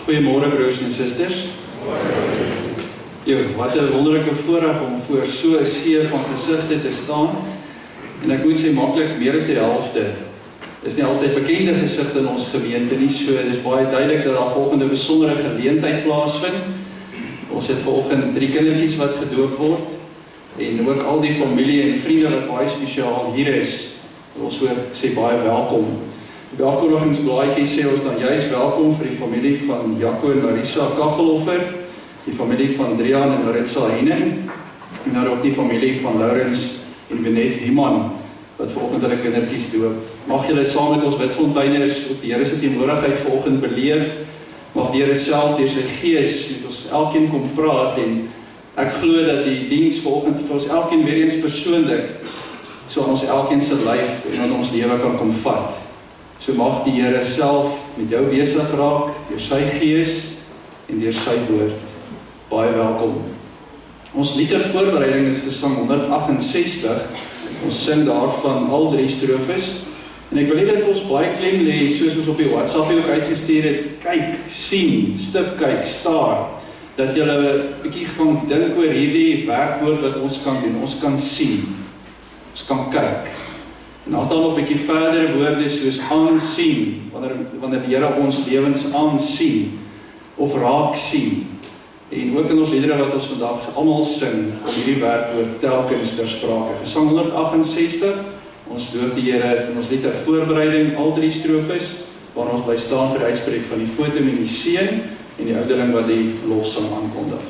Goeiemôre broers en susters. Wat 'n wonderlike voorreg om voor so 'n see van gesigte te staan. En ek moet sê maklik meer as die helfte is nie altyd bekende gesigte in ons gemeente nie. So dis baie duidelik dat daar volgende besondere geleentheid plaasvind. Ons het vanoggend 3 kindertjies wat gedoop word en ook al die familie en vriende wat baie spesiaal hier is. Ons ook sê baie welkom. Op die afkondigingsblaadjie sê ons dan juist welkom vir die familie van Jaco en Marisa Kacheloffer, die familie van Drian en Maritza Henning, en dan ook die familie van Laurens en Benet Himan, wat vanoggend hulle kindertjies doop. Mag julle saam met ons Witfonteiners op die Here se teenwoordigheid vanoggend beleef. Mag die Here self deur sy Gees met ons elkeen kom praat, en ek glo dat die diens vanoggend vir ons elkeen weer eens persoonlik so aan ons elkeen se lyf en aan ons lewe kan kom vat. So mag die Here self met jou besig raak deur sy Gees en deur sy woord. Baie welkom. Ons lied ter voorbereiding is gesang 168. Ons sing daarvan al 3 strofes. En ek wil nie dat ons baie klem lê, soos ons op die WhatsApp ook uitgestuur het, kyk, sien, stip kyk, staar, dat julle 'n bietjie gaan dink oor hierdie werkwoord wat ons kan doen. Ons kan sien, ons kan kyk. En as daar nog 'n bietjie verdere woorde soos aansien, wanneer die Here ons lewens aansien, of raak sien, en ook in ons liedere wat ons vandag almal sing, om hierdie werkwoord telkens ter sprake. Gesang 168, ons loof die Here in ons lied ter voorbereiding, al 3 strofes, waar ons bly staan vir die uitspreek van die fotum en die seën, en die ouderling wat die lofsang aankondig.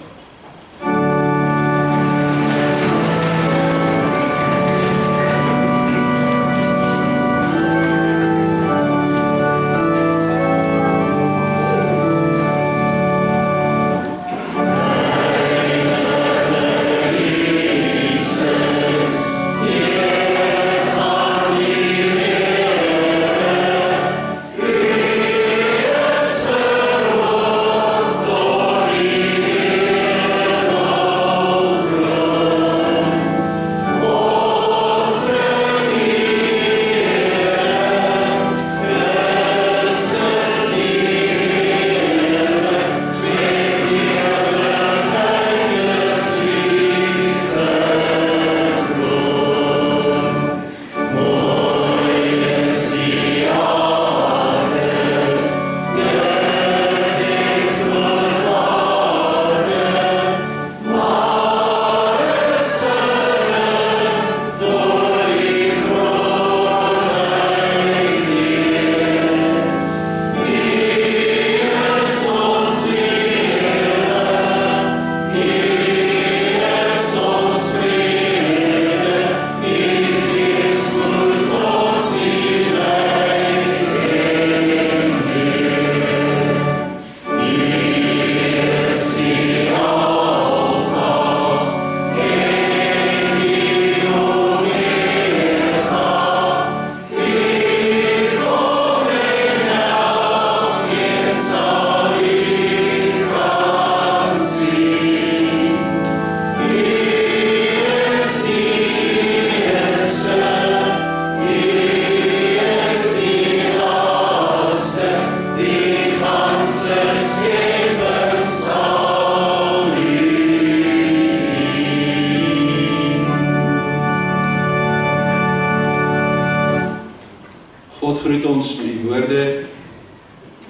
God groet ons met die woorde: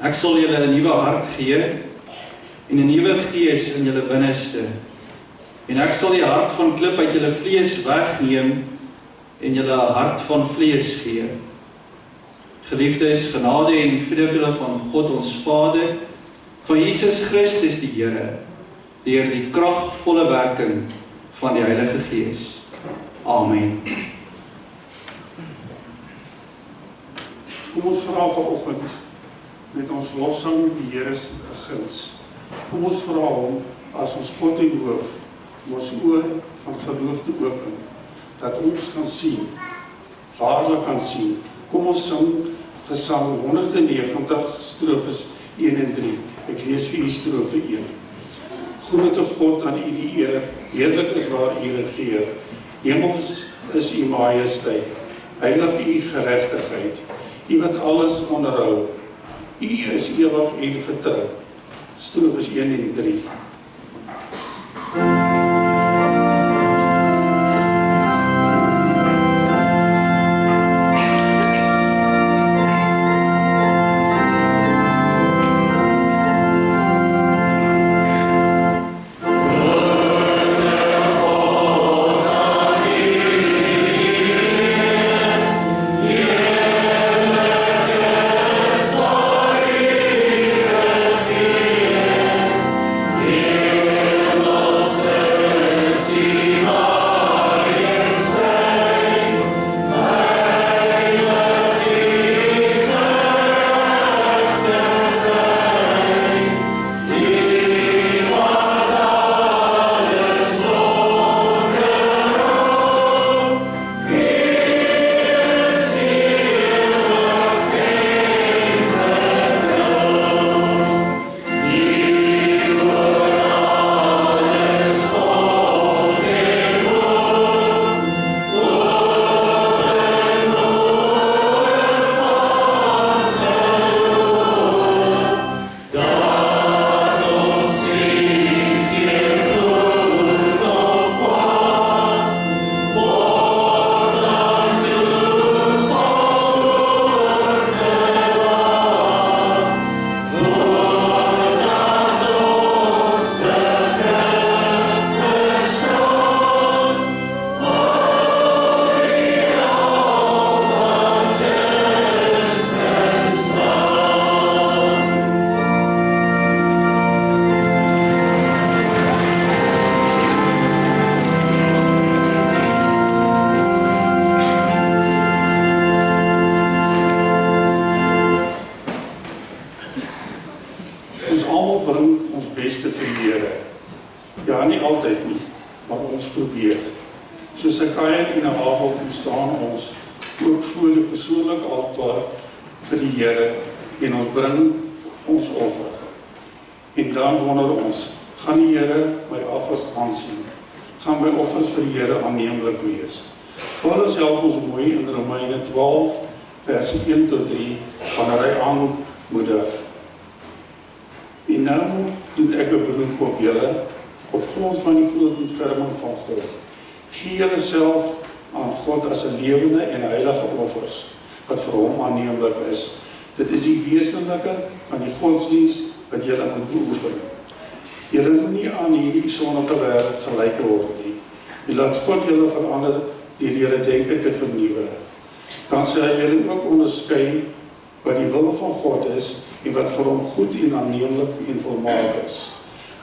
ek sal julle 'n nuwe hart gee en 'n nuwe gees in julle binneste, en ek sal die hart van klip uit julle vlees wegneem en julle 'n hart van vlees gee. Geliefdes, genade en vrede vir julle van God ons Vader, van Jesus Christus die Here, deur die kragvolle werking van die Heilige Gees. Amen. Kom ons vra vanoggend met ons lofsang die Here se guns. Kom ons vra hom as ons God en hoof om ons oë van geloof te open, dat ons kan sien, waarlik kan sien. Kom ons sing Gesang 190 strofes 1 en 3. Ek lees vir u strofe 1. Grote God, aan u die eer, heerlik is waar u regeer. Hemels is u majesteit, heilig u geregtigheid. U wat alles onderhou, u is ewig en getrou. strofes 1 en 3.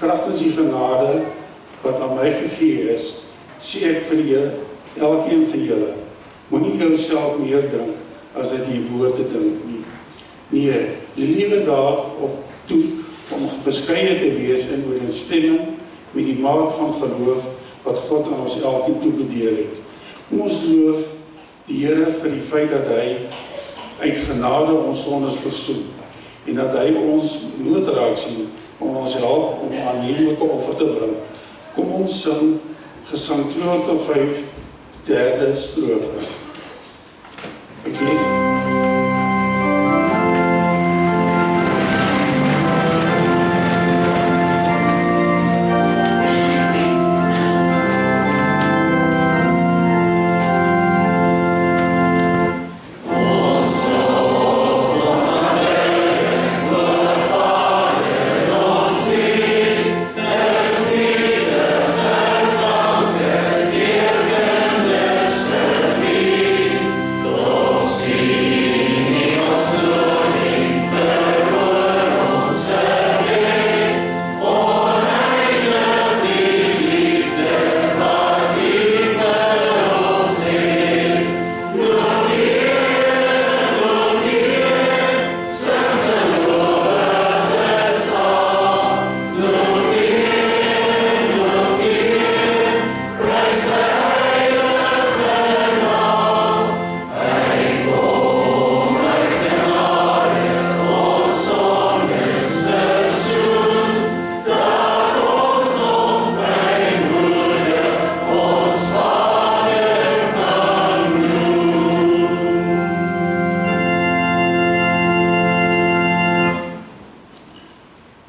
Kragtens die genade wat aan my gegee is, sê ek vir julle, elkeen van julle, moenie jouself meer dink as dit jy behoort te dink nie. Nee, die liewe daarop toe om beskeie te wees in ooreenstemming met die maat van geloof wat God aan ons elkeen toebedeel het. Kom ons loof die Here vir die feit dat hy uit genade ons sondes versoen en dat hy ons nood raak sien om ons help om 'n aanneemlike offer te bring. Kom ons sing Gesang 205, derde strofe. Ek lees. See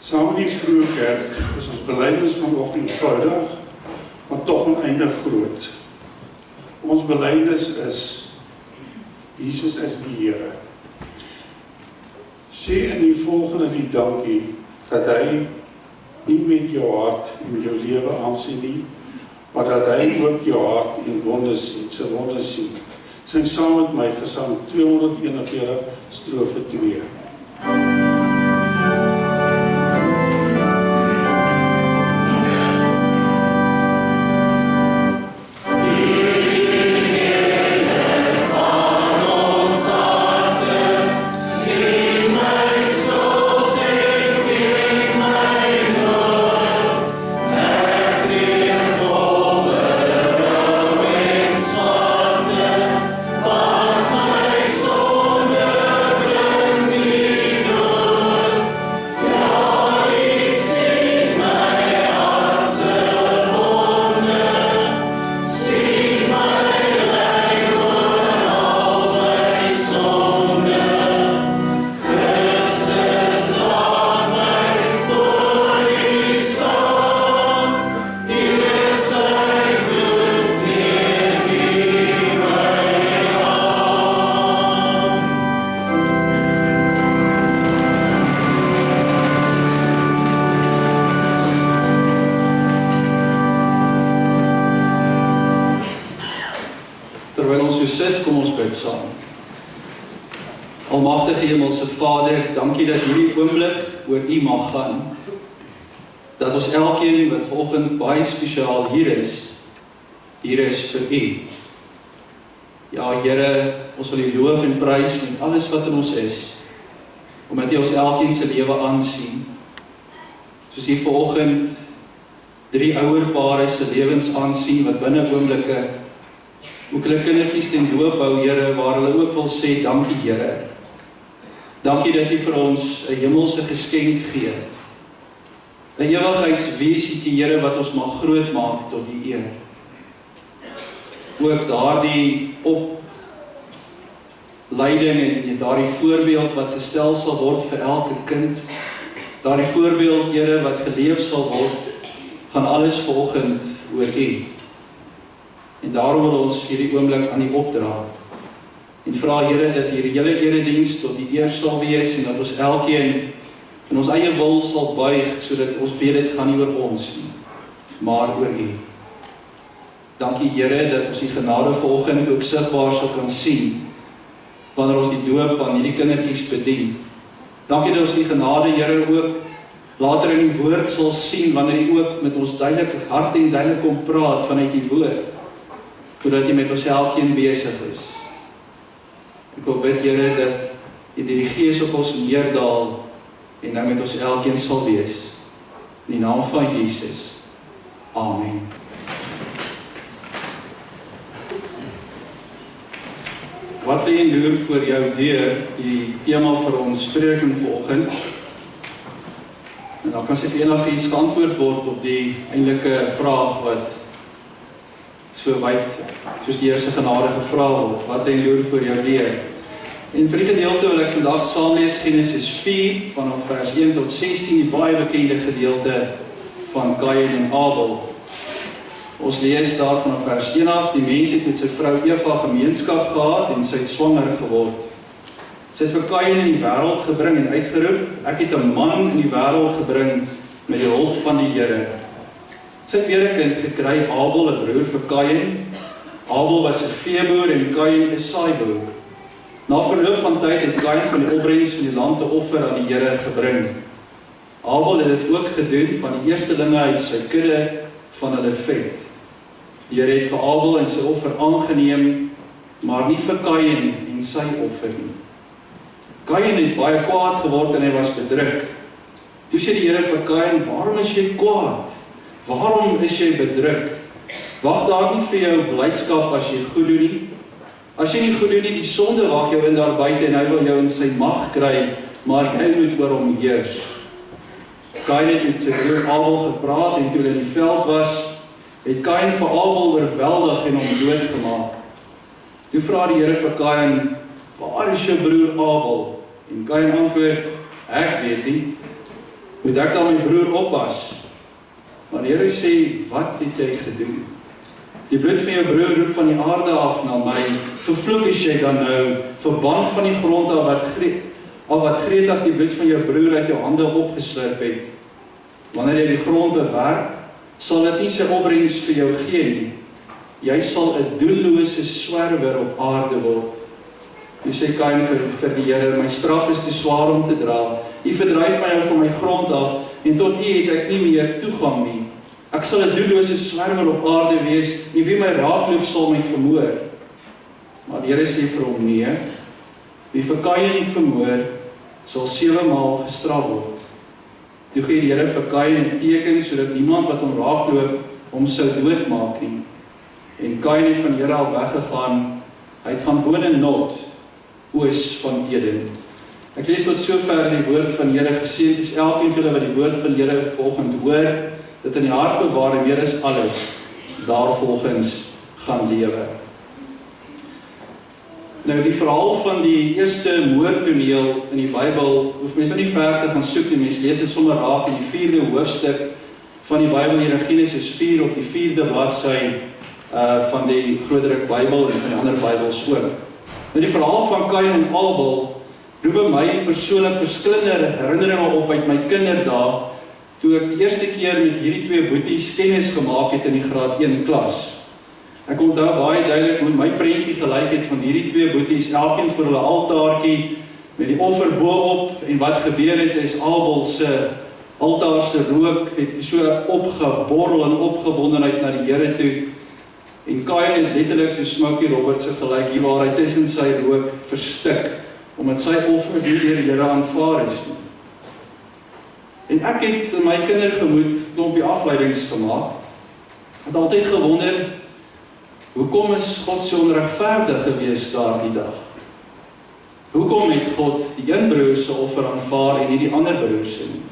Saam met die vroeë kerk is ons belydenis vanoggend eenvoudig, maar tog oneindig groot. Ons belydenis is, Jesus is die Here. Sê in die volgende die dankie, dat hy nie met jou hart en jou lewe aansien nie, maar dat hy ook jou hart en wondes sien, sy wondes sien. Sing saam met my Gesang 241, strofe 2. Almagtige Hemelse Vader, dankie dat hierdie oomblik oor U mag gaan. Dat ons elkeen wat vanoggend baie spesiaal hier is vir U. Ja, Here, ons wil U loof en prys met alles wat in ons is, omdat U ons elkeen se lewe aansien. Soos U vanoggend 3 ouerpare se lewens aansien wat binne oomblikke ook hulle kindertjies ten doop hou, Here, waar hulle ook wil sê, dankie Here. Dankie dat U vir ons 'n hemelse geskenk gee. 'n Ewigheidsvisie, Here, wat ons mag groot maak tot U eer. Ook daardie opleiding en daardie voorbeeld wat gestel sal word vir elke kind. Daardie voorbeeld, Here, wat geleef sal word, gaan alles vanoggend oor U. En daarom wil ons hierdie oomblik aan U opdra. En vra, Here, dat hierdie hele erediens tot U eer sal wees en dat ons elkeen in ons eie wil sal buig, sodat ons weet dit gaan nie oor ons nie, maar oor U. Dankie, Here, dat ons die genade vanoggend ook sigbaar sal kan sien, wanneer ons die doop aan hierdie kindertjies bedien. Dankie dat ons die genade, Here, ook later in die woord sal sien, wanneer U ook met ons duidelik hart en duidelik kom praat vanuit die woord, sodat U met ons elkeen besig is. Ek wil bid, Here, dat U die Gees op ons neerdal en nou met ons elkeen sal wees. In die naam van Jesus. Amen. Wat lê en loer voor jou deur, die tema vir ons preking vanoggend. En dan kan seker enigiets geantwoord word op die eintlike vraag wat so wyd, soos die eerste genade gevra word. Wat lê en loer voor jou deur? En vir die gedeelte wil ek vandag saam lees Genesis 4 vanaf vers 1 tot 16, die baie bekende gedeelte van Kain en Abel. Ons lees daar vanaf vers 1 af, die mens het met sy vrou Eva gemeenskap gehad en sy het swanger geword. Sy het vir Kain in die wêreld gebring en uitgeroep, ek het 'n man in die wêreld gebring met die hulp van die Here. Sy het weer 'n kind gekry, Abel, 'n broer vir Kain. Abel was 'n veeboer en Kain 'n saaiboer. Na verloop van tyd het Kain van die opbrengs van die land 'n offer aan die Here gebring. Abel het dit ook gedoen van die eerstelinge uit sy kudde van hulle vet. Die Here het vir Abel en sy offer aangeneem, maar nie vir Kain en sy offer nie. Kain het baie kwaad geword en hy was bedruk. Toe sê die Here vir Kain, waarom is jy kwaad? Waarom is jy bedruk? Wag daar nie vir jou blydskap as jy goed doen nie. As jy nie goed doen nie, die sonde wag jou in daar buite en hy wil jou in sy mag kry, maar jy moet oor hom heers. Kain het met sy broer Abel gepraat en toe hy in die veld was, het Kain vir Abel oorweldig en hom doodgemaak. Toe vra die Here vir Kain, waar is jou broer Abel? En Kain antwoord, ek weet nie. moet ek dan my broer oppas? Maar die Here sê, wat het jy gedoen? Die bloed van jou broer roep van die aarde af na my, vervloek is jy dan nou, verban van die grond al wat gretig die bloed van jou broer uit jou hande opgeslurp het. Wanneer jy die grond bewerk, sal dit nie sy opbrengs vir jou gee nie. Jy sal 'n doellose swerwer op aarde word. Toe sê Kain vir die Here, my straf is te swaar om te dra. U verdryf my nou van my grond af, en tot u het ek nie meer toegang nie. Ek sal 'n doellose swerwer op aarde wees, en wie my raakloop sal my vermoor. Maar die Here sê vir hom, nee, wie vir Kain vermoor, sal 7 maal gestraf word. Toe gee die Here vir Kain 'n teken, sodat niemand wat hom raakloop, hom sou doodmaak nie. En Kain het van die Here al weggegaan, hy het gaan woon in Nod, oos van Eden. Ek lees tot sover die woord van die Here. Geseënd is elkeen van julle wat die woord van die Here volgend hoor, dit in die hart bewaar en meer is alles, daarvolgens gaan lewe. Nou die verhaal van die eerste moordtoneel in die Bybel, hoef mens nou nie ver te gaan soek nie, mens lees dit sommer raak in die 4de hoofstuk van die Bybel hier in Genesis 4 op die 4de bladsy van die Grootdruk Bybel en van die ander Bybels ook. Nou die verhaal van Kain en Abel roep by my persoonlik verskillende herinneringe op uit my kinderdae, toe ek die eerste keer met hierdie 2 boeties kennis gemaak het in die graad 1 klas. Ek onthou baie duidelik hoe my prentjie gelyk het van hierdie 2 boeties, elkeen voor hulle altaartjie, met die offer bo-op, en wat gebeur het is Abel se altaar se rook het so opgeborrel en opgewondenheid na die Here toe, en Kain het letterlik so Smokey Roberts gelyk, hier waar hy tussen sy rook verstik, omdat sy offer nie deur die Here aanvaar is nie. En ek het in my kindergemoed klompie afleidings gemaak, het altyd gewonder, hoekom is God so onregverdig gewees daardie dag? Hoekom het God die een broer se offer aanvaar en nie die ander broer se nie?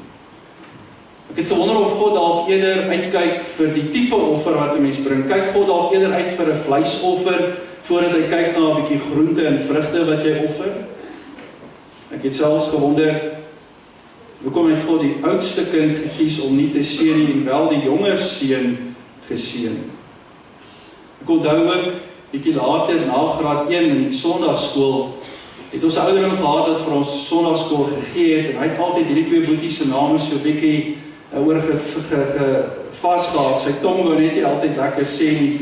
Ek het gewonder of God dalk eerder uitkyk vir die tipe offer wat 'n mens bring. Kyk God dalk eerder uit vir 'n vleisoffer, voordat hy kyk na 'n bietjie groente en vrugte wat jy offer? Ek het selfs gewonder, hoekom het God die oudste kind gekies om nie te seën nie en wel die jonger seun geseën? Ek onthou ook, bietjie later, na graad 1 in die Sondagskool, het ons 'n ouderling gehad wat vir ons Sondagskool gegee het, en hy het altyd hierdie 2 boeties se name so bietjie oor vasgehaak. Sy tong wou net nie altyd lekker sê nie,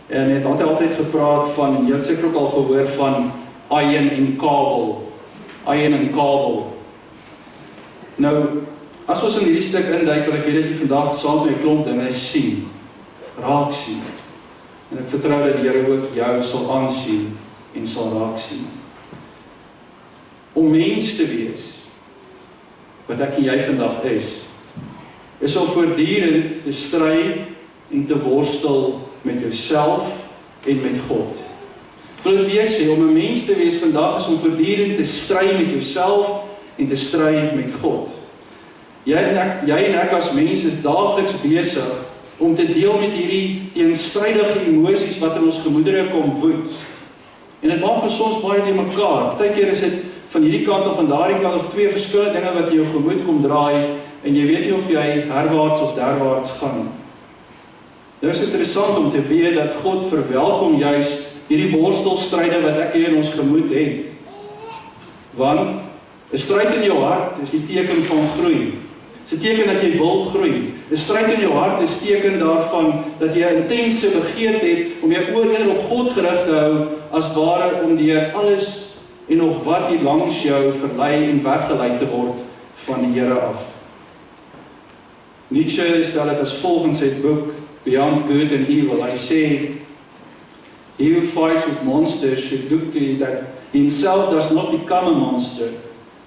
en het altyd gepraat van, en jy het seker ook al gehoor van Ayen en Kabel. Ayen en Kabel. Nou, as ons in hierdie stuk induik, wil ek hê dat jy vandag saam met 'n klomp dinge sien, raak sien. En ek vertrou dat die Here ook jou sal aansien en sal raak sien. Om mens te wees, wat ek en jy vandag is om voortdurend te stry en te worstel met jouself en met God. Ek wil dit weer sê, om 'n mens te wees vandag is om voortdurend te stry met jouself en te stry met God. Jy en ek as mens is daagliks besig om te deel met hierdie teenstrydige emosies wat in ons gemoedere kom woed. En dit maak ons soms baie te mekaar. Partykeer is dit van hierdie kant of van daardie kant of 2 verskillende dinge wat in jou gemoed kom draai, en jy weet nie of jy herwaarts of derwaarts gaan. Dit is interessant om te weet dat God verwelkom juis hierdie worstelstryde wat ek hier in ons gemoed het. Want 'n stryd in jou hart is die teken van groei. Dit is 'n teken dat jy wil groei. 'n Stryd in jou hart is teken daarvan dat jy 'n intense begeerte het om jou oë eerder op God gerig te hou, as ware om deur alles en nog wat hier langs jou verlei en weggelei te word van die Here af. Nietzsche stel dit as volgens sy boek Beyond Good and Evil. Hy sê, he who fights with monsters should look to it that himself does not become a monster,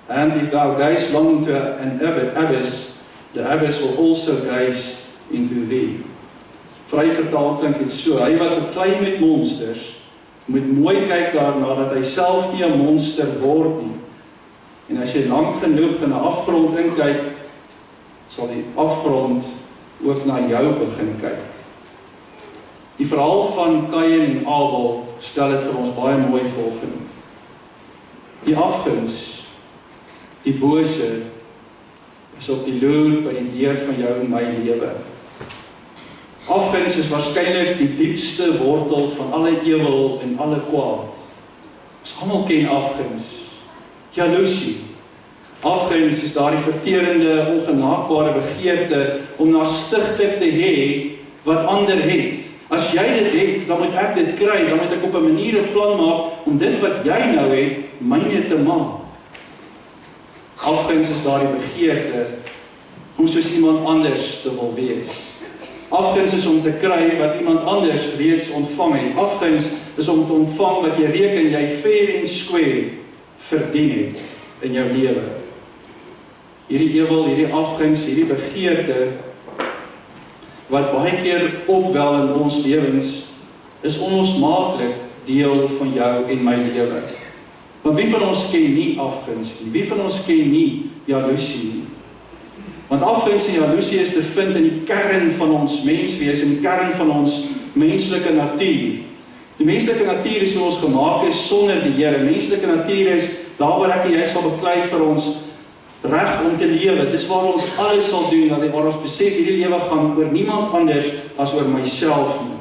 and if thou gaze long into an abyss, the abyss will also gaze into thee. Vry vertaal klink dit so, hy wat beklei met monsters, moet mooi kyk daarna dat hy self nie 'n monster word nie. En as jy lank genoeg in 'n afgrond inkyk, sal die afgrond ook na jou begin kyk. Die verhaal van Kain en Abel stel dit vir ons baie mooi volgend. Die afguns, die bose, is op die loer by die deur van jou en my lewe. Afguns is waarskynlik die diepste wortel van alle ewel en alle kwaad. Ons almal ken afguns. Jaloesie. Afguns is daardie verterende, ongenaakbare begeerte om na stigtelik te hê wat ander het. As jy dit het, dan moet ek dit kry, dan moet ek op 'n manier 'n plan maak om dit wat jy nou het, myne te maak. Afguns is daardie begeerte om soos iemand anders te wil wees. Afguns is om te kry wat iemand anders reeds ontvang het. Afguns is om te ontvang wat jy reken jy fair en square verdien het in jou lewe. Hierdie ewel, hierdie afguns, hierdie begeerte wat baie keer opwel in ons lewens, is onlosmaaklik deel van jou en my lewe. Want wie van ons ken nie afguns nie? Wie van ons ken nie jaloesie nie? Want afguns en jaloesie is te vind in die kern van ons menswees, in die kern van ons menslike natuur. Die menslike natuur is hoe ons gemaak is sonder die Here. Menslike natuur is daar waar ek en jy sal beklei vir ons reg om te lewe. Dis waar ons alles sal doen, waar ons besef hierdie lewe gaan oor niemand anders as oor myself nie.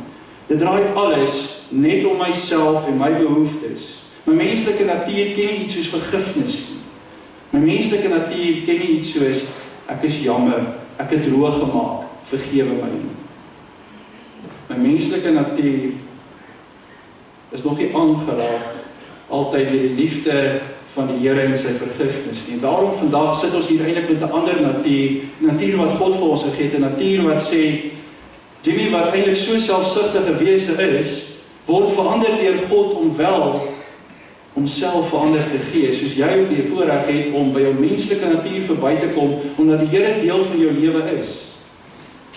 Dit draai alles net om myself en my behoeftes. My menslike natuur ken nie iets soos vergifnis nie. My menslike natuur ken nie iets soos ek is jammer, ek het droog gemaak, vergewe my nie. My menslike natuur is nog nie aangeraak altyd deur die liefde van die Here en sy vergifnis nie. En daarom vandag sit ons hier eintlik met 'n ander natuur, natuur wat God vir ons gegee het, 'n natuur wat sê, Jimmy wat eintlik so selfsugtige wese is, word verander deur God om wel homself verander te gee, soos jy ook die voorreg het om by jou menslike natuur verby te kom, omdat die Here deel van jou lewe is.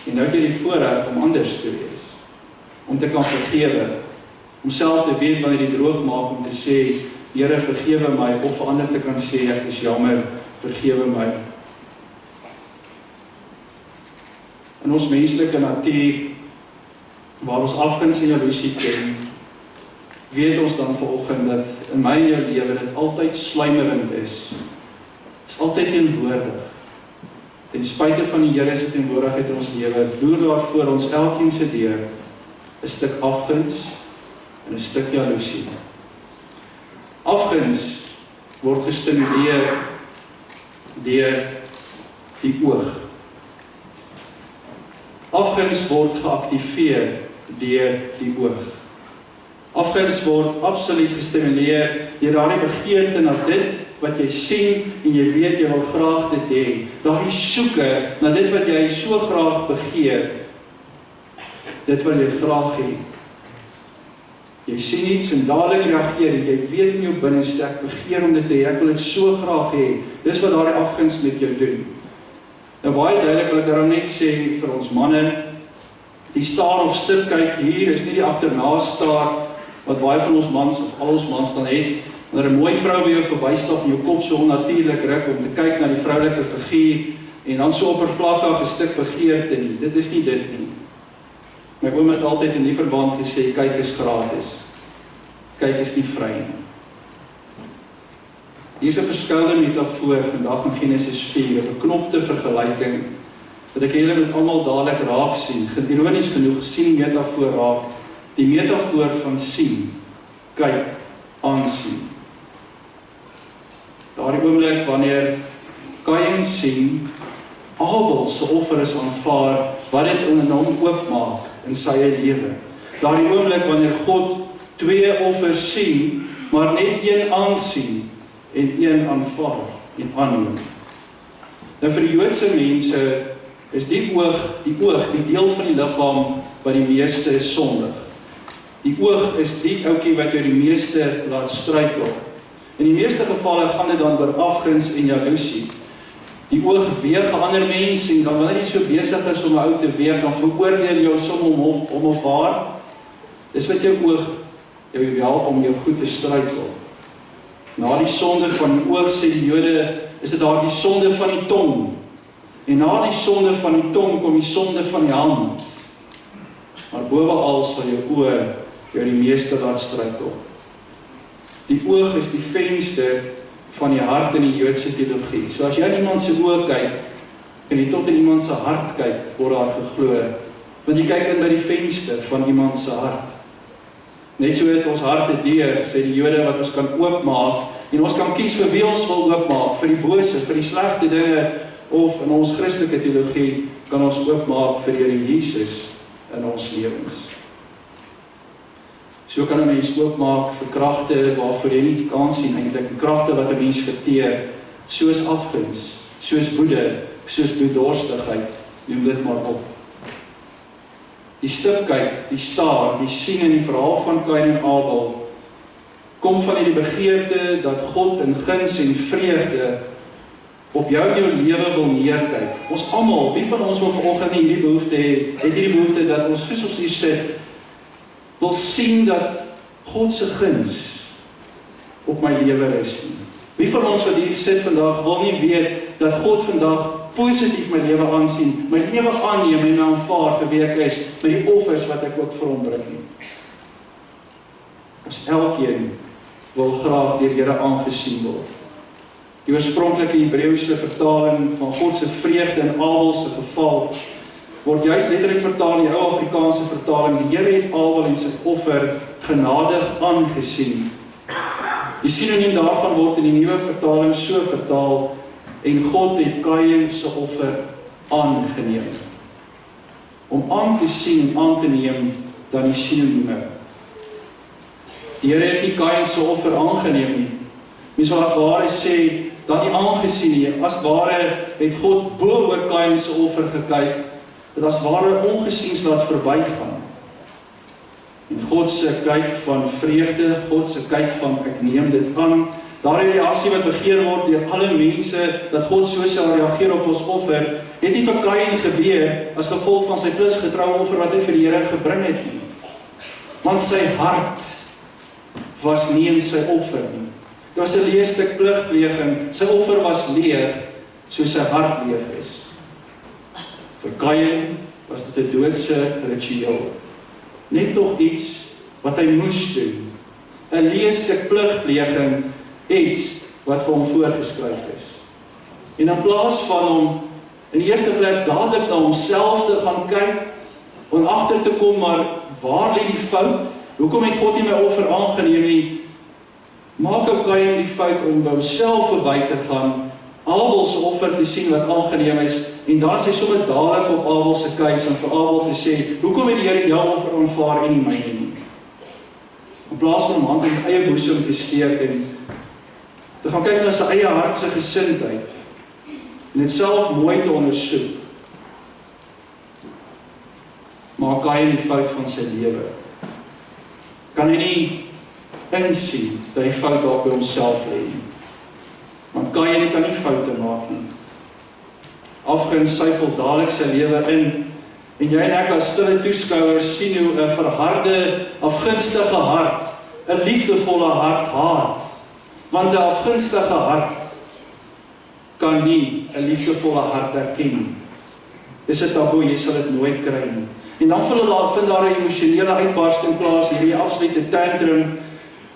En nou het jy die voorreg om anders te wees, om te kan vergewe, om self te weet wanneer jy droog maak, om te sê, Here vergewe my, of vir ander te kan sê, ek is jammer, vergewe my. In ons menslike natuur, waar ons afguns en jaloesie ken, weet ons dan vanoggend dat in my en jou lewe dit altyd sluimerend is altyd teenwoordig. Ten spyte van die Here se teenwoordigheid in ons lewe, loer daar voor ons elkeen se deur 'n stuk afguns en 'n stuk jaloesie. Afguns word gestimuleer deur die oog. Afguns word geaktiveer deur die oog. Afguns word absoluut gestimuleer deur daardie begeerte na dit wat jy sien en jy weet jy wil graag dit hê. Daardie soeke na dit wat jy so graag begeer. Dit wil jy graag hê. Jy sien iets en dadelik reageer jy. Jy weet in jou binneste ek begeer om dit te hê. Ek wil dit so graag hê. Dis wat daardie afguns met jou doen. Nou baie duidelik wil ek daarom net sê vir ons manne, die staar of stip kyk hier is nie die agterna staar wat baie van ons mans of al ons mans dan het, wanneer 'n mooi vrou by jou verbystap en jou kop so onnatuurlik ruk om te kyk na die vroulike figuur en dan so oppervlakkig 'n stuk begeerte nie. Dit is nie dit nie. My oom het altyd in die verband gesê, kyk is gratis. Kyk is nie vry nie. Hier is 'n verskillende metafoor vandag in Genesis 4, 'n beknopte vergelyking wat ek julle met almal dadelik raak sien. Ironies genoeg sien die metafoor raak. Die metafoor van sien, kyk, aansien. Daardie oomblik wanneer Kain sien, Abel se offer is aanvaar, wat dit in hom oopmaak in sy lewe. Daardie oomblik wanneer God 2 offers sien, maar net een aansien en een aanvaar en aanneem. Nou vir die Joodse mense is die oog, die deel van die liggaam wat die meeste is sondig. Die oog is die ouetjie wat jou die meeste laat struikel. In die meeste gevalle gaan dit dan oor afguns en jaloesie. Die oog weeg 'n ander mens en dan wanneer jy so besig is om 'n ou te weeg, dan veroordeel jy hom of haar. Dis wat jou oog jou help om jou goed te struikel. Na die sonde van die oog, sê die Jode, is dit daar die sonde van die tong. En na die sonde van die tong kom die sonde van die hand. Maar bovenal sal jou oë jou die meeste laat struikel. Die oog is die venster van die hart in die Joodse teologie. So as jy in iemand se oë kyk, kan jy tot in iemand se hart kyk, word daar geglo. Want jy kyk in by die venster van iemand se hart. Net so het ons harte deur, sê die Jode, wat ons kan oopmaak, en ons kan kies vir wie ons wil oopmaak, vir die bose, vir die slegte dinge, of in ons Christelike teologie kan ons oopmaak vir die Here Jesus in ons lewens. So kan 'n mens oopmaak vir kragte waarvoor jy nie kan sien eintlik, kragte wat 'n mens verteer, soos afguns, soos woede, soos bloeddorstigheid, noem dit maar op. Die stipkyk, die staar, die sien in die verhaal van Kain en Abel, kom van hierdie begeerte dat God in guns en vreugde op jou lewe wil neerkyk. Ons almal, wie van ons wil vanoggend nie hierdie behoefte hê, het hierdie behoefte dat ons, soos ons hier sit, wil sien dat God se guns op my lewe is nie. Wie van ons wat hier sit vandag wil nie weet dat God vandag positief my lewe aansien, my lewe aanneem en my aanvaar vir wie ek is, met die offers wat ek ook vir hom bring nie. Ons elkeen wil graag deur Here aangesien word. Die oorspronklike Hebreëse vertaling van God se vreugde in Abel se geval word juist letterlik vertaal in die ou Afrikaanse vertaling. Die Here het Abel en sy offer genadig aangesien. Die sinoniem daarvan word in die nuwe vertaling so vertaal: en God het Kain se offer aangeneem. Om aan te sien en aan te neem, dan die sinonieme. Die Here het nie Kain se offer aangeneem nie. Mens wil as ware sê, dan nie aangesien nie. As ware het God bo oor Kain se offer gekyk, dat as ware ongesiens laat verbygaan. En God se kyk van vreugde, God se kyk van ek neem dit aan, daardie reaksie wat begeer word deur alle mense, dat God so sal reageer op ons offer, het nie vir Kain gebeur as gevolg van sy plusgetroue offer wat hy vir die Here gebring het nie. Want sy hart was nie in sy offer nie. Dit was 'n leë stuk pligpleging, sy offer was leeg, soos sy hart leeg is. Vir Kain was dit 'n doodse ritueel. Net nog iets wat hy moes doen. 'n leë stuk pligpleging, iets wat vir hom voorgeskryf is. En in plaas van hom in die eerste plek dadelik na homself te gaan kyk, en agter te kom, maar waar lê die fout? Hoekom het God nie my offer aangeneem nie? Maak ook Kain die fout om by homself verby te gaan, Abel se offer te sien wat aangeneem is, en daar sê sommer dadelik op Abel se keus en vir Abel te sê, hoekom het die Here jou offer aanvaar en nie myne nie? In plaas van hom hand in sy eie boesem te steek en te gaan kyk na sy eie hart se gesindheid en dit self mooi te ondersoek, maak Kain die fout van sy lewe. Kan hy nie insien dat die fout daar by homself lê nie. Want Kain kan nie foute maak nie. Afguns sypel dadelik sy lewe in, en jy en ek as stille toeskouers sien hoe 'n verharde, afgunstige hart, 'n liefdevolle hart haat. Want 'n afgunstige hart kan nie 'n liefdevolle hart erken nie. Dis 'n taboe, jy sal dit nooit kry nie. En dan vind daar 'n emosionele uitbarsting plaas, hierdie absolute tantrum,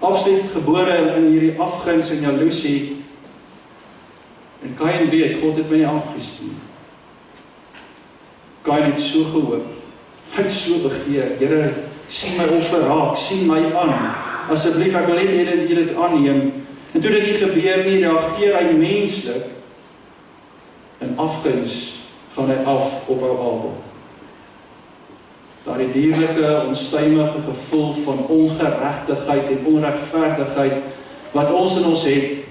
absoluut gebore in hierdie afguns en jaloesie. En Kain weet, God het my nie aangesien. Kain het so gehoop, hy het so begeer, Here, sien my offer raak, sien my aan, asseblief, ek wil net hê dit aanneem. En toe dit nie gebeur nie, reageer hy menslik, en afguns gaan hy af op Abel. Daardie dierlike, onstuimige gevoel van ongeregtigheid en onregverdigheid wat ons in ons het,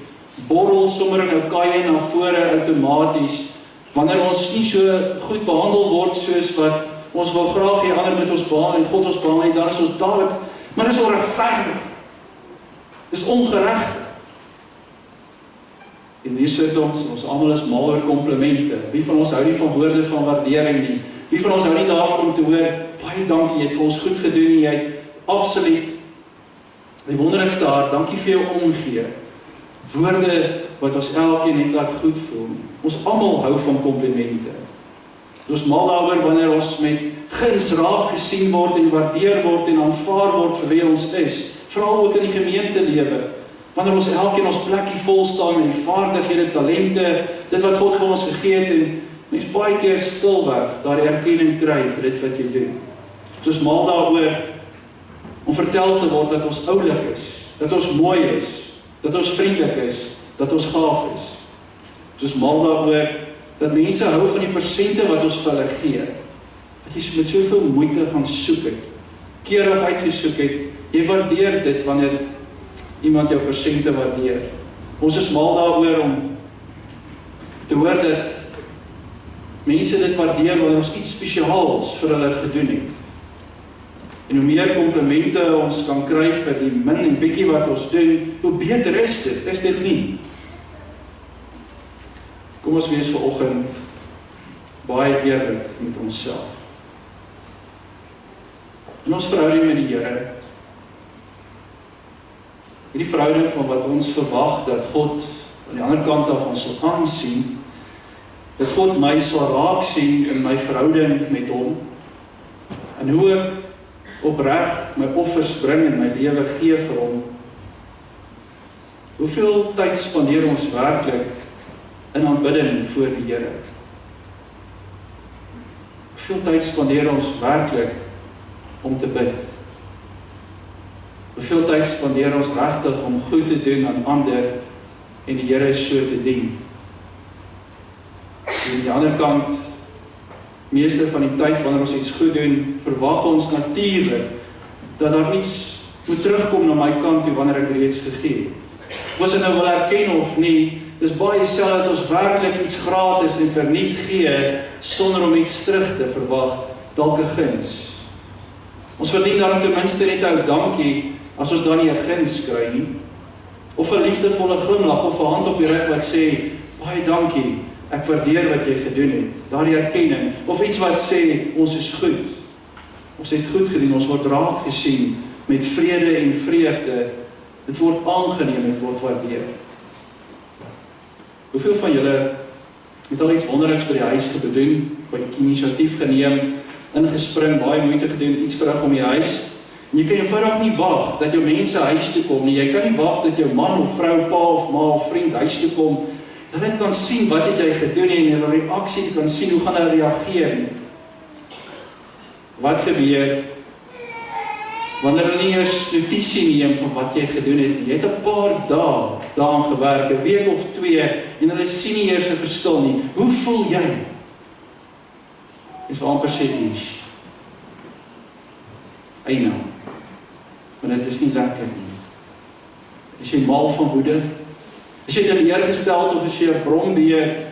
borrel sommer in 'n Kain na vore outomaties, wanneer ons nie so goed behandel word soos wat ons wil graag hê ander moet ons behandel en God ons behandel, dan is ons dadelik, maar dis onregverdig. Dis ongeregtig. En hier sit ons almal is mal oor komplimente. Wie van ons hou nie van woorde van waardering nie? Wie van ons hou nie daarvan om te hoor, baie dankie, jy het vir ons goed gedoen, jy het absoluut die wonderlikste hart, dankie vir jou omgee. Woorde wat ons elkeen net laat goed voel. Ons almal hou van komplimente. Ons mal daaroor wanneer ons met guns raak gesien word en waardeer word en aanvaar word vir wie ons is. Veral ook in die gemeentelewe. Wanneer ons elkeen ons plekkie vol staan met die vaardighede, talente, dit wat God vir ons gegee het mens baie keer stilweg daar die erkenning kry vir dit wat jy doen. Ons is mal daaroor om vertel te word dat ons oulik is, dat ons mooi is, dat ons vriendelik is, dat ons gaaf is. Ons is mal daaroor dat mense hou van die persente wat ons vir hulle gee. Dat jy met soveel moeite gaan soek het, keurig uitgesoek het, jy waardeer dit wanneer iemand jou persente waardeer. Ons is mal daaroor om te hoor dat mense dit waardeer wanneer ons iets spesiaals vir hulle gedoen het. En hoe meer komplimente ons kan kry vir die min en bietjie wat ons doen, hoe beter is dit nie? Kom ons wees vanoggend baie eerlik met onsself. In ons verhouding met die Here, hierdie verhouding van wat ons verwag dat God aan die ander kant af ons sal aansien, dat God my sal raak sien in my verhouding met hom, en hoe ek opreg my offers bring en my lewe gee vir hom. Hoeveel tyd spandeer ons werklik in aanbidding voor die Here? Hoeveel tyd spandeer ons werklik om te bid? Hoeveel tyd spandeer ons regtig om goed te doen aan ander en die Here so te dien? En aan die ander kant, meeste van die tyd wanneer ons iets goed doen, verwag ons natuurlik dat daar iets moet terugkom na my kant toe wanneer ek reeds gegee. Of ons dit nou wil erken of nie, dis baie selde dat ons werklik iets gratis en verniet gee sonder om iets terug te verwag, dalk 'n guns. Ons verdien daarom ten minste net 'n dankie as ons dan nie 'n guns kry nie, of 'n liefdevolle glimlag of 'n hand op die rug wat sê baie dankie. Ek waardeer wat jy gedoen het, daardie erkenning, of iets wat sê, ons is goed. Ons het goed gedoen, ons word raak gesien met vrede en vreugde. Dit word aangeneem, dit word waardeer. Hoeveel van julle het al iets wonderliks by die huis gedoen, by die inisiatief geneem, ingespring, baie moeite gedoen, iets verrig om die huis, en jy kan eenvoudig nie wag dat jou mense huis toe kom nie, jy kan nie wag dat jou man of vrou, pa of ma of vriend huis toe kom. Hulle kan sien wat het jy gedoen en hulle reaksie kan sien, hoe gaan hulle reageer. Wat gebeur wanneer hulle nie eers notisie neem van wat jy gedoen het nie? Jy het 'n paar dae daaraan gewerk, 'n week of 2, en hulle sien nie eers 'n verskil nie. Hoe voel jy? Dis wel amper sê iets. Eina. Maar dit is nie lekker nie. Is jy mal van woede? Is jy teleurgesteld of is jy 'n brombeer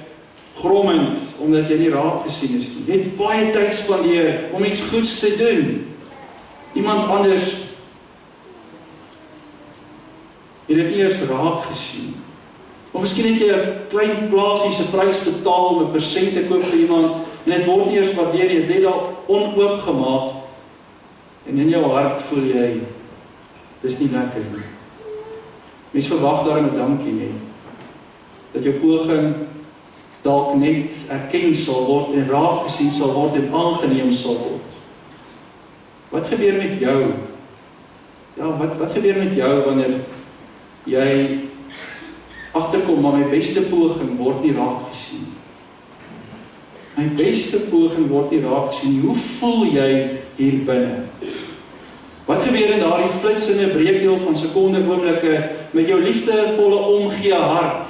grommend omdat jy nie raak gesien is nie? Jy het baie tyd spandeer om iets goeds te doen. Iemand anders het dit eers raak gesien. Of miskien het jy 'n klein plaasie prys betaal om 'n persent te koop vir iemand en dit word nie eers waardeer nie, dit lê daar onoop gemaak. En in jou hart voel jy, dis nie lekker nie. Mens verwag daarom 'n dankie nie. Dat jou poging dalk net erken sal word en raak gesien sal word en aangeneem sal word. Wat gebeur met jou? Ja, wat gebeur met jou wanneer jy agterkom, maar my beste poging word nie raak gesien? My beste poging word nie raak gesien. Hoe voel jy hier binne? Wat gebeur in daardie flitsende breekdeel van sekonde oomblikke met jou liefdevolle omgee hart?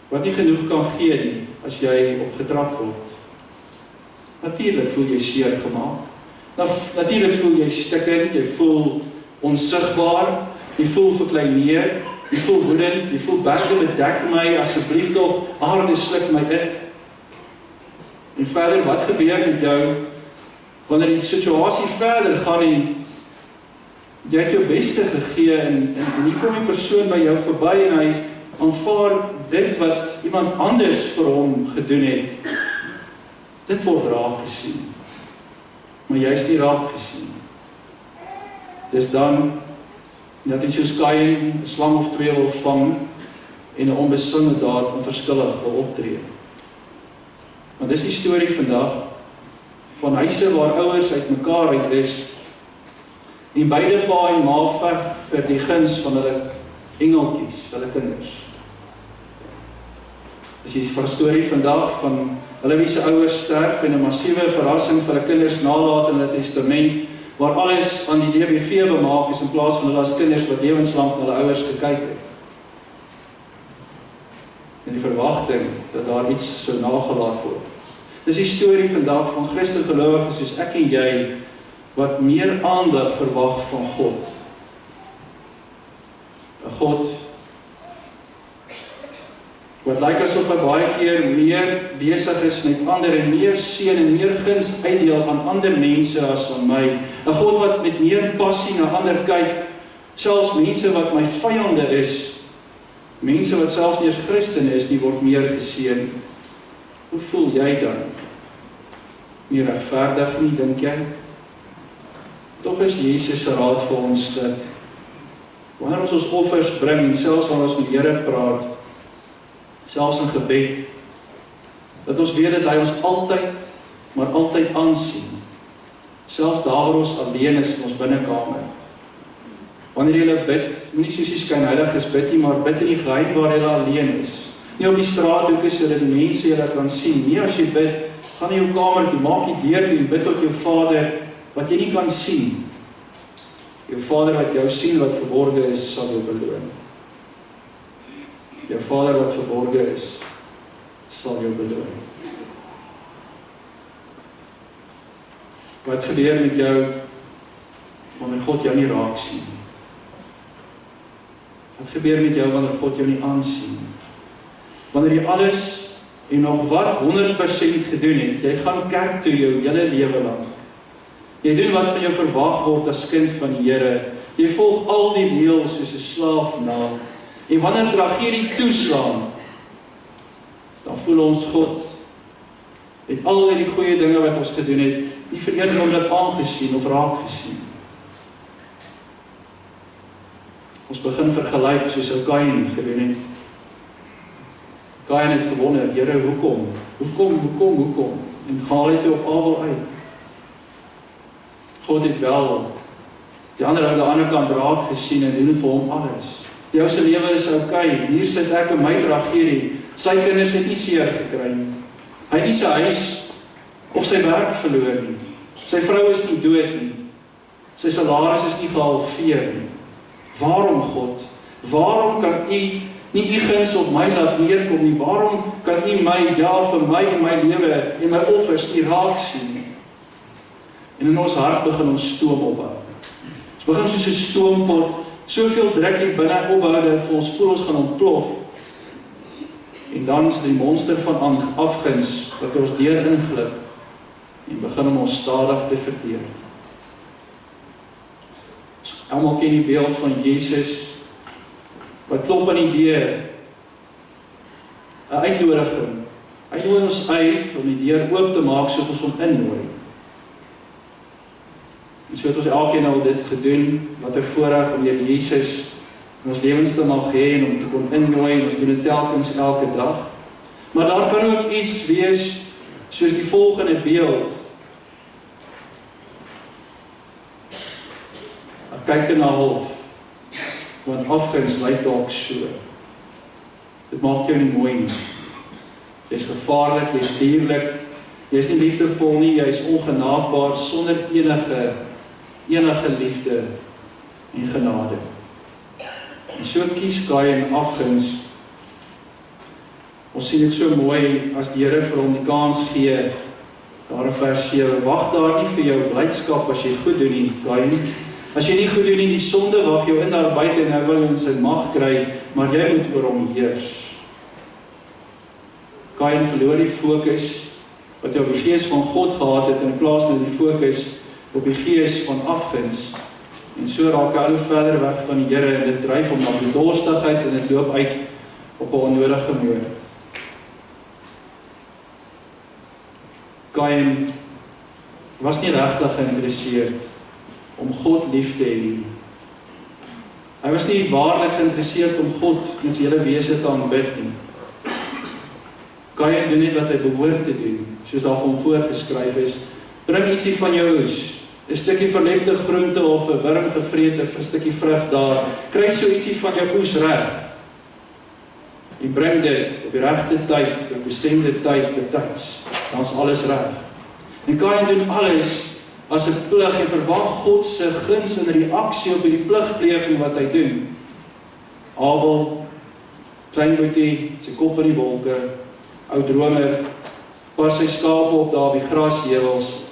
Wat nie genoeg kan gee nie as jy opgetrap word. Natuurlik voel jy seer gemaak. Natuurlik voel jy stikkend, jy voel onsigbaar, jy voel verkleineer, jy voel woedend, jy voel berge bedek my, asseblief tog, aarde sluk my in. En verder, wat gebeur met jou wanneer die situasie verder gaan en jy het jou beste gegee en hier kom die persoon by jou verby en hy aanvaar dit wat iemand anders vir hom gedoen het. Dit word raak gesien. Maar jy is nie raak gesien. Dis dan dat jy soos Kain 'n slang of 2 wil vang en 'n onbesinne daad onverskillig wil optree. Want dis die storie vandag van huise waar ouers uitmekaar uit is en beide pa en ma veg vir die guns van hulle engeltjies, hulle kinders. Dis die storie vandag van hulle wie se ouers sterf en 'n massiewe verrassing vir hulle kinders nalaat in hulle testament, waar alles aan die DBV bemaak is in plaas van hulle as kinders wat lewenslang na hulle ouers gekyk het. En die verwagting dat daar iets sou nagelaat word. Dis die storie vandag van Christelike gelowiges soos ek en jy, wat meer aandag verwag van God. 'n God wat lyk asof hy baie keer meer besig is met ander en meer seën en meer guns uitdeel aan ander mense as aan my. 'n God wat met meer passie na ander kyk, selfs mense wat my vyande is, mense wat selfs nie eens Christene is, die word meer geseën. Hoe voel jy dan? Nie regverdig nie, dink jy? Tog is Jesus se raad vir ons dat wanneer ons offers bring en selfs wanneer ons met die Here praat, selfs in gebed, dat ons weet dat hy ons altyd, maar altyd aansien. Selfs daar waar ons alleen is in ons binnekamer. Wanneer jy bid, moenie soos die skynheiliges bid nie, maar bid in die geheim waar jy alleen is. Nie op die straathoeke sodat die mense jy kan sien. Nie as jy bid, gaan in jou kamer toe, maak die deur toe en bid tot jou Vader wat jy nie kan sien. Jou Vader wat jou sien wat verborge is, sal jou beloon. Jou Vader wat verborge is, sal jou beloon. Wat gebeur met jou wanneer God jou nie raak sien? Wat gebeur met jou wanneer God jou nie aansien? Wanneer jy alles en nog wat 100% gedoen het, jy gaan kerk toe jou hele lewe lang. Jy doen wat van jou verwag word as kind van die Here. Jy volg al die reëls soos 'n slaaf na. En wanneer tragedie toeslaan, dan voel ons God het al die goeie dinge wat ons gedoen het, nie vir een oomblik aangesien of raak gesien. Ons begin vergelyk soos ou Kain gedoen het. Kain het gewonder, Here, hoekom? En gaan hy toe op Abel uit. God het wel die ander aan die ander kant raak gesien en doen vir hom alles. Jou se lewe is okay. Hier sit ek in my tragedie. Sy kinders het nie seer gekry nie. Hy het nie sy huis of sy werk verloor nie. Sy vrou is nie dood nie. Sy salaris is nie gehalveer nie. Waarom, God? Waarom kan U nie U guns op my laat neerkom nie? Waarom kan U my, ja, vir my en my lewe en my offers nie raak sien nie? En in ons hart begin ons stoom opbou. Ons begin soos 'n stoompot, soveel druk hier binne opbou dat vir ons voel ons gaan ontplof. En dan is die monster van afguns wat ons deur inglip en begin om ons stadig te verteer. Ons almal ken die beeld van Jesus wat klop aan die deur. 'n Uitnodiging. Hy nooi ons uit om die deur oop te maak sodat ons hom innooi. En so het ons elkeen al dit gedoen, wat 'n voorreg om deur Jesus in ons lewens te mag hê en om te kon innooi, en ons doen dit telkens elke dag. Maar daar kan ook iets wees soos die volgende beeld. Kyk na half, want afguns lyk dalk so. Dit maak jou nie mooi nie. Jy's gevaarlik, jy's dierlik, jy's nie liefdevol nie, jy's ongenaakbaar sonder enige liefde en genade. En so kies Kain afguns. Ons sien dit so mooi as die Here vir hom die kans gee. Daar in vers 7, wag daar nie vir jou blydskap as jy goed doen nie, Kain. As jy nie goed doen nie, die sonde wag jou in daar buite en hy wil in sy mag kry, maar jy moet oor hom heers. Kain verloor die fokus wat hy op die gees van God gehad het, in plaas van die fokus op die gees van afguns. En so raak hy al verder weg van die Here en dit dryf hom na bedorsigheid en dit loop uit op 'n onnodige moord. Kain was nie regtig geïnteresseerd om God lief te hê nie. Hy was nie waarlik geïnteresseerd om God met sy hele wese te aanbid nie. Kain doen net wat hy behoort te doen, soos daar vir hom voorgeskryf is. Bring ietsie van jou oes, 'n stukkie verlepte groente of 'n wurm gevrete vir 'n stukkie vrug daar. Kry so ietsie van jou oes reg. jy bring dit op die regte tyd, op bestemde tyd, betyds, dan is alles reg. En Kain doen alles as 'n plig en verwag God se guns in reaksie op die pligpleging wat hy doen. Abel, klein boetie, sy kop in die wolke, ou dromer, pas sy skape op daar by grasheuwels.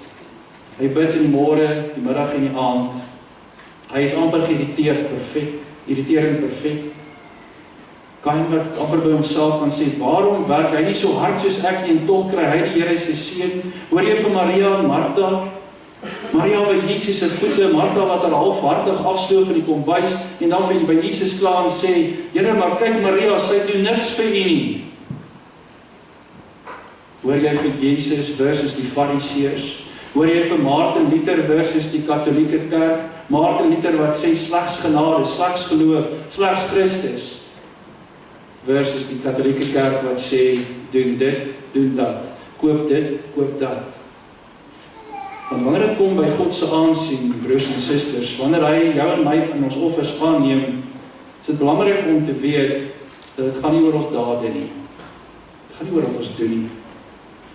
Hy bid in die môre, die middag en die aand. Hy is amper geïrriteerd, irriterend perfek. Kain wat amper by homself kan sê, waarom werk hy nie so hard soos ek nie en tog kry hy die Here se seën? Hoor jy vir Maria en Martha? Maria by Jesus se voete, Martha wat haar halfhartig afsloof in die kombuis en dan vir by Jesus klaar en sê, Here, maar kyk Maria, sy doen niks vir u nie. Hoor jy vir Jesus versus die Fariseërs? Hoor jy vir Martin Luther versus die Katolieke Kerk? Martin Luther wat sê slegs genade, slegs geloof, slegs Christus. Versus die Katolieke Kerk wat sê, doen dit, doen dat. Koop dit, koop dat. Want wanneer dit kom by God se aansien, broers en susters, wanneer hy jou en my in ons offers aanneem, is dit belangrik om te weet, dat dit gaan nie oor ons dade nie. Dit gaan nie oor wat ons doen nie.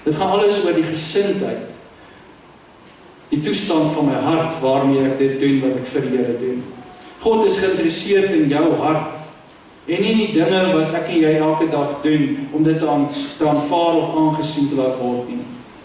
Dit gaan alles oor die gesindheid. Die toestand van my hart waarmee ek dit doen wat ek vir die Here doen. God is geïnteresseerd in jou hart en nie in die dinge wat ek en jy elke dag doen om dit te aanvaar of aangesien te laat word nie.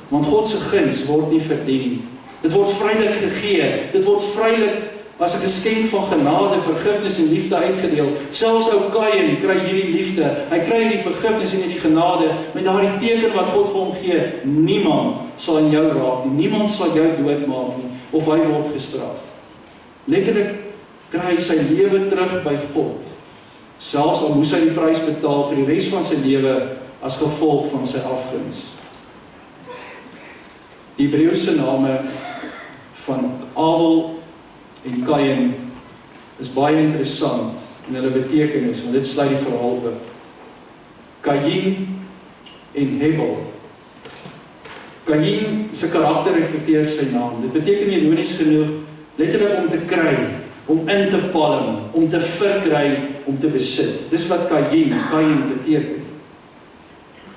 Want God se guns word nie verdien nie. Dit word vrylik gegee. Dit word vrylik as 'n geskenk van genade, vergifnis en liefde uitgedeel. Selfs ou Kain kry hierdie liefde. Hy kry hierdie vergifnis en hierdie genade met daardie teken wat God vir hom gee. Niemand sal aan jou raak nie. Niemand sal jou doodmaak nie of hy word gestraf. Letterlik kry hy sy lewe terug by God. Selfs al moes hy die prys betaal vir die res van sy lewe as gevolg van sy afguns. Die Hebreëse name van Abel en Kain is baie interessant in hulle betekenis, want dit sluit die verhaal op. Kain en Hebel. Kain se karakter reflekteer sy naam. Dit beteken ironies genoeg letterlik om te kry, om in te palm, om te verkry, om te besit. Dis wat Kain beteken.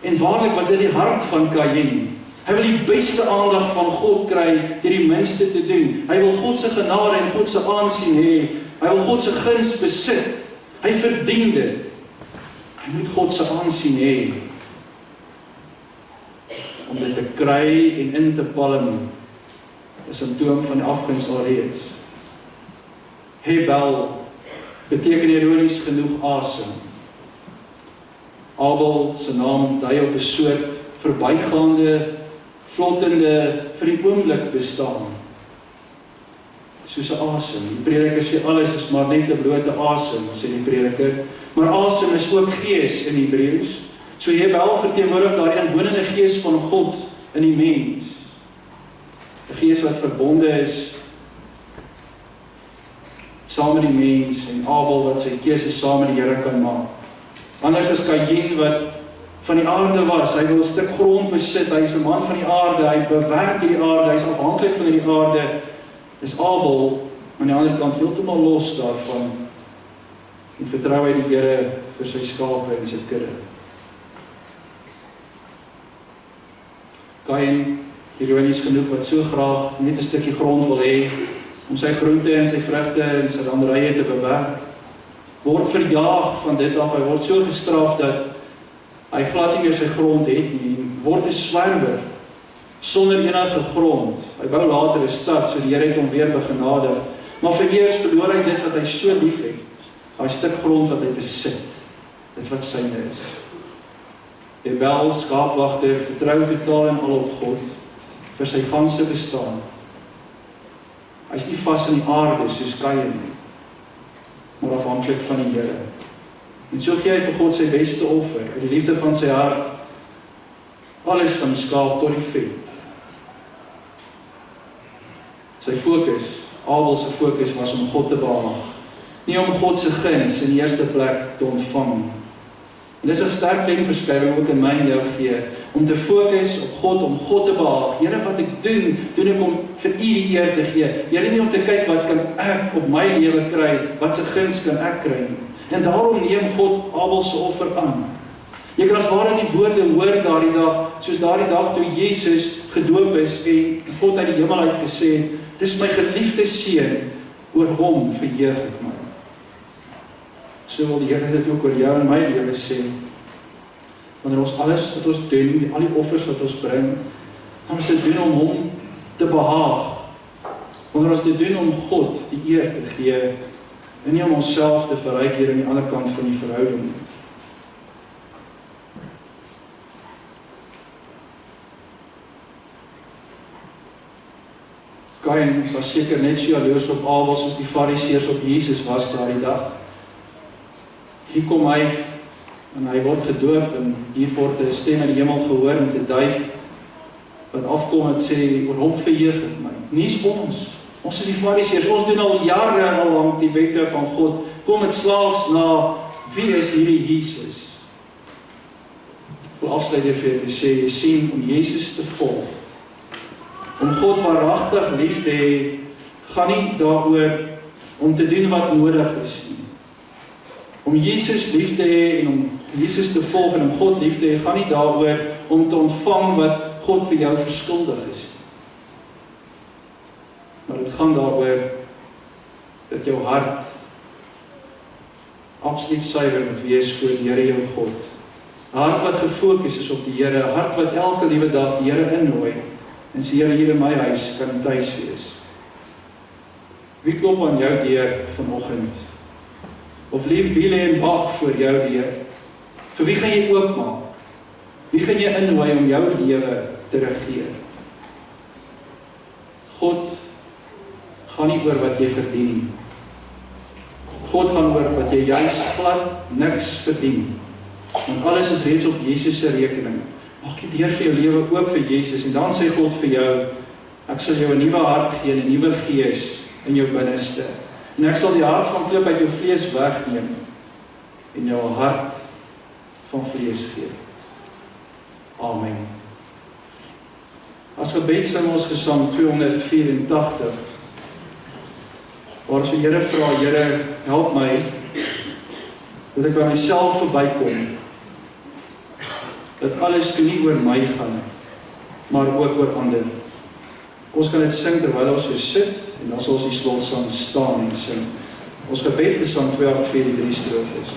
En waarlik was dit die hart van Kain. Hy wil die beste aandag van God kry deur die minste te doen. Hy wil God se genade en God se aansien hê. Hy wil God se guns besit. Hy verdien dit. Hy moet God se aansien hê. Om dit te kry en in te palm is 'n simptoom van afguns alreeds. Hebel beteken ironies genoeg asem. Abel se naam dui op 'n soort verbygaande, vlottende, vir die oomblik bestaan. Soos 'n asem. Die prediker sê alles is maar net 'n blote asem, sê die prediker. Maar asem is ook gees in Hebreëus. So Hebel verteenwoordig daardie inwonende gees van God in die mens. 'n Gees wat verbonde is saam met die mens en Abel wat sy keuse saam met die Here kan maak. Anders as Kain wat van die aarde was, hy wil 'n stuk grond besit, hy is 'n man van die aarde, hy bewerk hierdie aarde, hy is afhanklik van hierdie aarde, is Abel aan die ander kant heeltemal los daarvan en vertrou hy die Here vir sy skape en sy kudde. Kain, ironies genoeg, wat so graag net 'n stukkie grond wil hê om sy groente en sy vrugte en sy landerye te bewerk, word verjaag van dit af, hy word so gestraf dat hy glad nie meer sy grond het nie, word 'n swerwer, sonder enige grond. Hy bou later 'n stad, so die Here het hom weer begenadig, maar vereers verloor hy dit wat hy so lief het, daai stuk grond wat hy besit, dit wat syne is. Hebel, skaapwagter, vertrou totaal en al op God, vir sy ganse bestaan. Hy is nie vas in die aarde soos Kain nie, maar afhanklik van die Here. En so gee hy vir God sy beste offer, uit die liefde van sy hart, alles van die skaap tot die vet. Sy fokus, Abel se fokus was om God te behaag, nie om God se guns in die eerste plek te ontvang nie. En dis 'n sterk klemverskuiwing ook in my en jou gee, om te fokus op God, om God te behaag. Here, wat ek doen ek om vir U die eer te gee. Here, nie om te kyk wat kan ek op my lewe kry, wat se guns kan ek kry nie. En daarom neem God Abel se offer aan. Jy kan as ware die woorde hoor daardie dag, soos daardie dag toe Jesus gedoop is en God uit die hemel uit gesê het, dis my geliefde seun, oor hom verheug ek my. So wil die Here dit ook oor jou en my lewe sê. Wanneer ons alles wat ons doen, al die offers wat ons bring, dan ons dit doen om hom te behaag. Wanneer ons dit doen om God die eer te gee, en nie om onsself te verryk hier aan die ander kant van die verhouding. Kain was seker net so jaloers op Abel soos die Fariseërs op Jesus was daardie dag. Hier kom hy, en hy word gedoop, en hier word 'n stem in die hemel gehoor met 'n duif, wat afkom en sê, oor hom verheug ek my. Nie is ons is die Fariseërs, ons doen al jare al lang die wette van God, kom met slaafs na, wie is hierdie Jesus? Ek wil afsluit vir jou te sê, jy sien, om Jesus te volg, om God waaragtig lief te hê, gaan nie daaroor om te doen wat nodig is nie. Om Jesus lief te hê en om Jesus te volg en om God lief te hê, gaan nie daaroor om te ontvang wat God vir jou verskuldig is. Maar dit gaan daaroor dat jou hart absoluut suiwer moet wees voor die Here jou God. 'n Hart wat gefokus is op die Here, 'n hart wat elke liewe dag die Here innooi en sê, Here, hier in my huis kan tuis wees. Wie klop aan jou deur vanoggend? Of wie lê en wag voor jou deur? Vir wie gaan jy oopmaak? Wie gaan jy innooi om jou lewe te regeer? God gaan nie oor wat jy verdien nie. God gaan oor wat jy juist glad niks verdien. Want alles is reeds op Jesus se rekening. Maak die deur vir jou lewe oop vir Jesus en dan sê God vir jou, ek sal jou 'n nuwe hart gee en 'n nuwe gees in jou binneste. En ek sal die hart van klip uit jou vlees wegneem en jou hart van vlees gee. Amen. As gebed sing ons Gesang 284, waar ons die Here vra, Here, help my, dat ek by myself verbykom, dat alles nie oor my gaan, maar ook oor ander. Ons kan dit sing terwyl ons so sit, en dan sal ons die slotsang staan en sing. Ons gebed Gesang 284, die 3 strofes.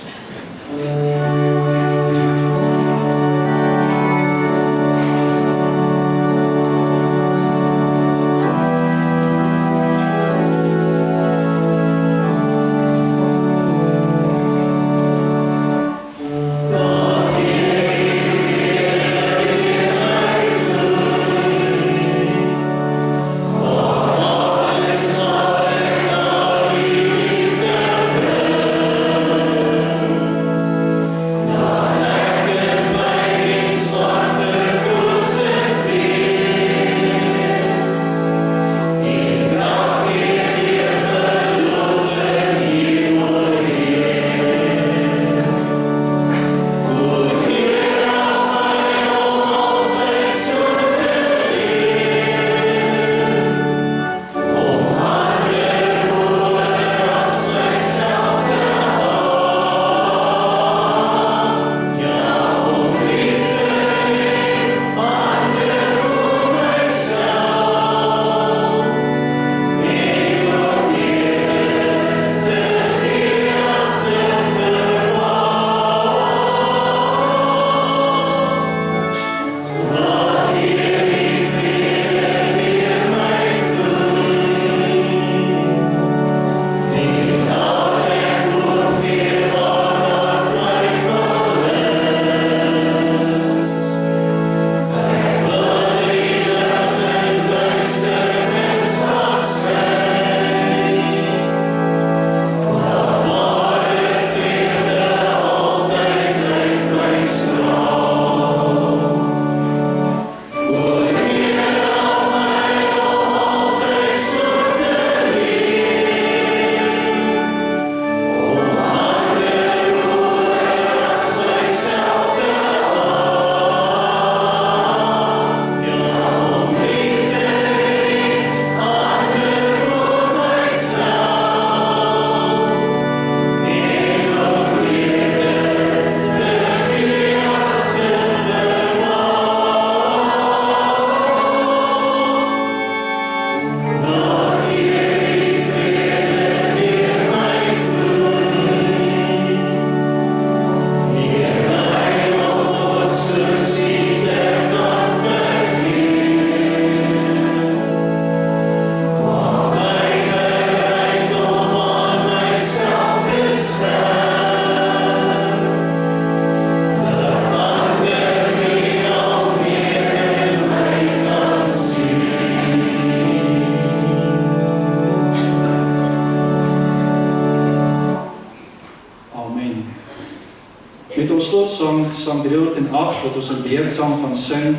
308 wat ons in beurtsaam gaan sing.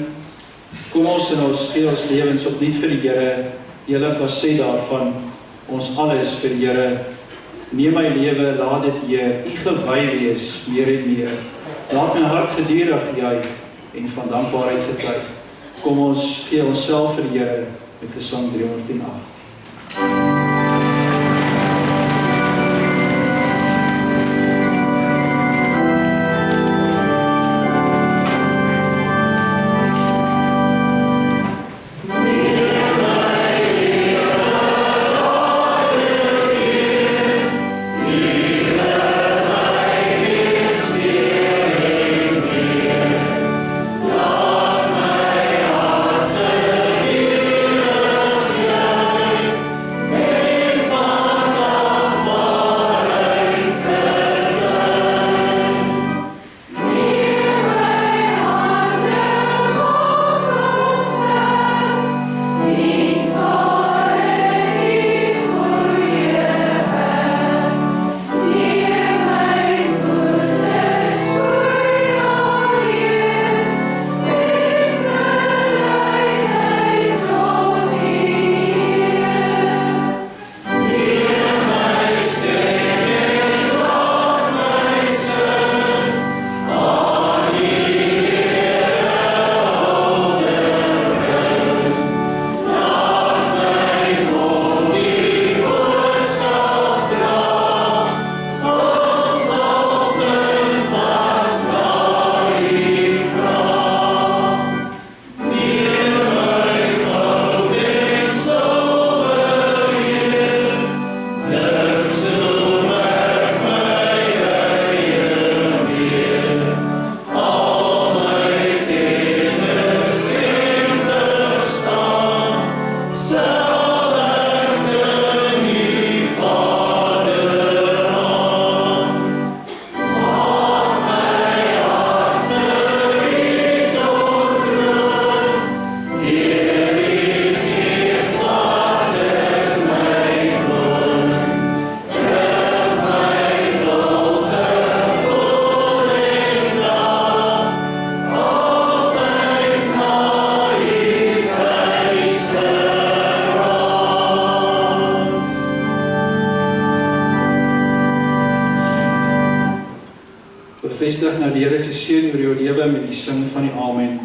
Kom ons en ons gee ons lewens opnuut vir die Here, die hele faset daarvan, ons alles vir die Here. Neem my lewe, laat dit Heer, U gewy wees, meer en meer. Laat my hart gedurig juig en van dankbaarheid getuig. Kom ons gee onsself vir die Here met Gesang 308. Bevestig nou die Here se seën oor jou lewe met die sing van die Amen.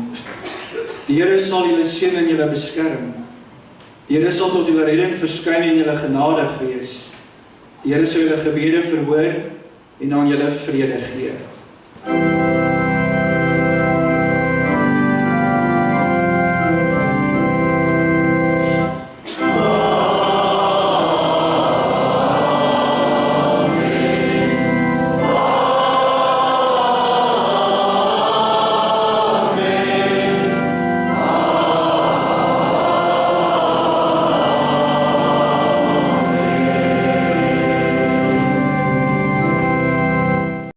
Die Here sal julle seën en julle beskerm. Die Here sal tot julle redding verskyn en julle genadig wees. Die Here sal julle gebede verhoor en aan julle vrede gee.